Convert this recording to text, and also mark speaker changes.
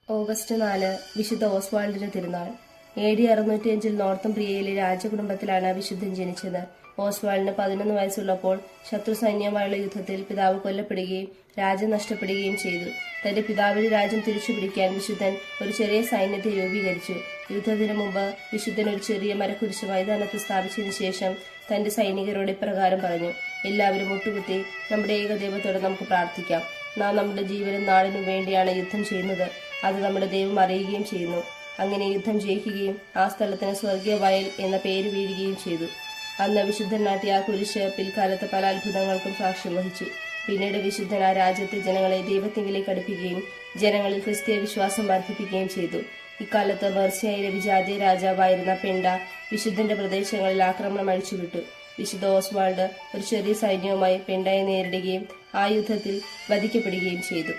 Speaker 1: August 4 വിശുദ്ധ ഓസ്വാൾഡിന്റെ തിരുനാൾ. AD 605 നോർത്തുംബ്രിയയിലെ രാജകുടുംബത്തിലാണ് വിശുദ്ധൻ ജനിച്ചത്. ഓസ്വാൾഡിന് 11 വയസ്സുള്ളപ്പോൾ ശത്രു സൈന്യവുമായുള്ള യുദ്ധത്തിൽ പിതാവ് കൊല്ലപ്പെടുകയും രാജ്യം നഷ്ടപ്പെടുകയും ചെയ്തു. തന്റെ പിതാവിന്റെ രാജ്യം തിരിച്ചുപിടിക്കാൻ വിശുദ്ധൻ ഒരു ചെറിയ സൈന്യത്തെ രൂപീകരിച്ചു. യുദ്ധത്തിനു മുമ്പ് വിശുദ്ധൻ ഒരു ചെറിയ മരക്കുരിശ് മൈതാനത്ത് സ്ഥാപിച്ചതിനു ശേഷം തന്റെ സൈനികരോട് ഇപ്രകാരം പറഞ്ഞു: എല്ലാവരും മുട്ടുകുത്തി നമ്മുടെ ഏകദൈവത്തോടെ നമുക്ക് പ്രാർത്ഥിക്കാം. നാം നമ്മുടെ ജീവനും നാടിനും വേണ്ടിയാണ് യുദ്ധം ചെയ്യുന്നത്. അത് നമ്മുടെ ദൈവം അറിയുകയും ചെയ്യുന്നു. അങ്ങനെ യുദ്ധം ജയിക്കുകയും ആ സ്ഥലത്തിന് സ്വർഗീയ വയൽ എന്ന പേര് വീഴുകയും ചെയ്തു. അന്ന് വിശുദ്ധൻ നാട്ടിയ ആ കുരിശ് പിൽക്കാലത്ത് പല അത്ഭുതങ്ങൾക്കും സാക്ഷ്യം വഹിച്ചു. പിന്നീട് വിശുദ്ധൻ ആ രാജ്യത്തെ ജനങ്ങളെ ദൈവത്തിങ്കിലേക്ക് അടുപ്പിക്കുകയും ജനങ്ങളിൽ ക്രിസ്തീയ വിശ്വാസം വർദ്ധിപ്പിക്കുകയും ചെയ്തു. ഇക്കാലത്ത് മെർസിയയിലെ വിജാതീയ രാജാവായിരുന്ന പെണ്ട വിശുദ്ധന്റെ പ്രദേശങ്ങളിൽ ആക്രമണം അഴിച്ചുവിട്ടു. വിശുദ്ധ ഓസ്വാൾഡ് ഒരു ചെറിയ സൈന്യവുമായി പെണ്ടയെ നേരിടുകയും ആ യുദ്ധത്തിൽ വധിക്കപ്പെടുകയും ചെയ്തു.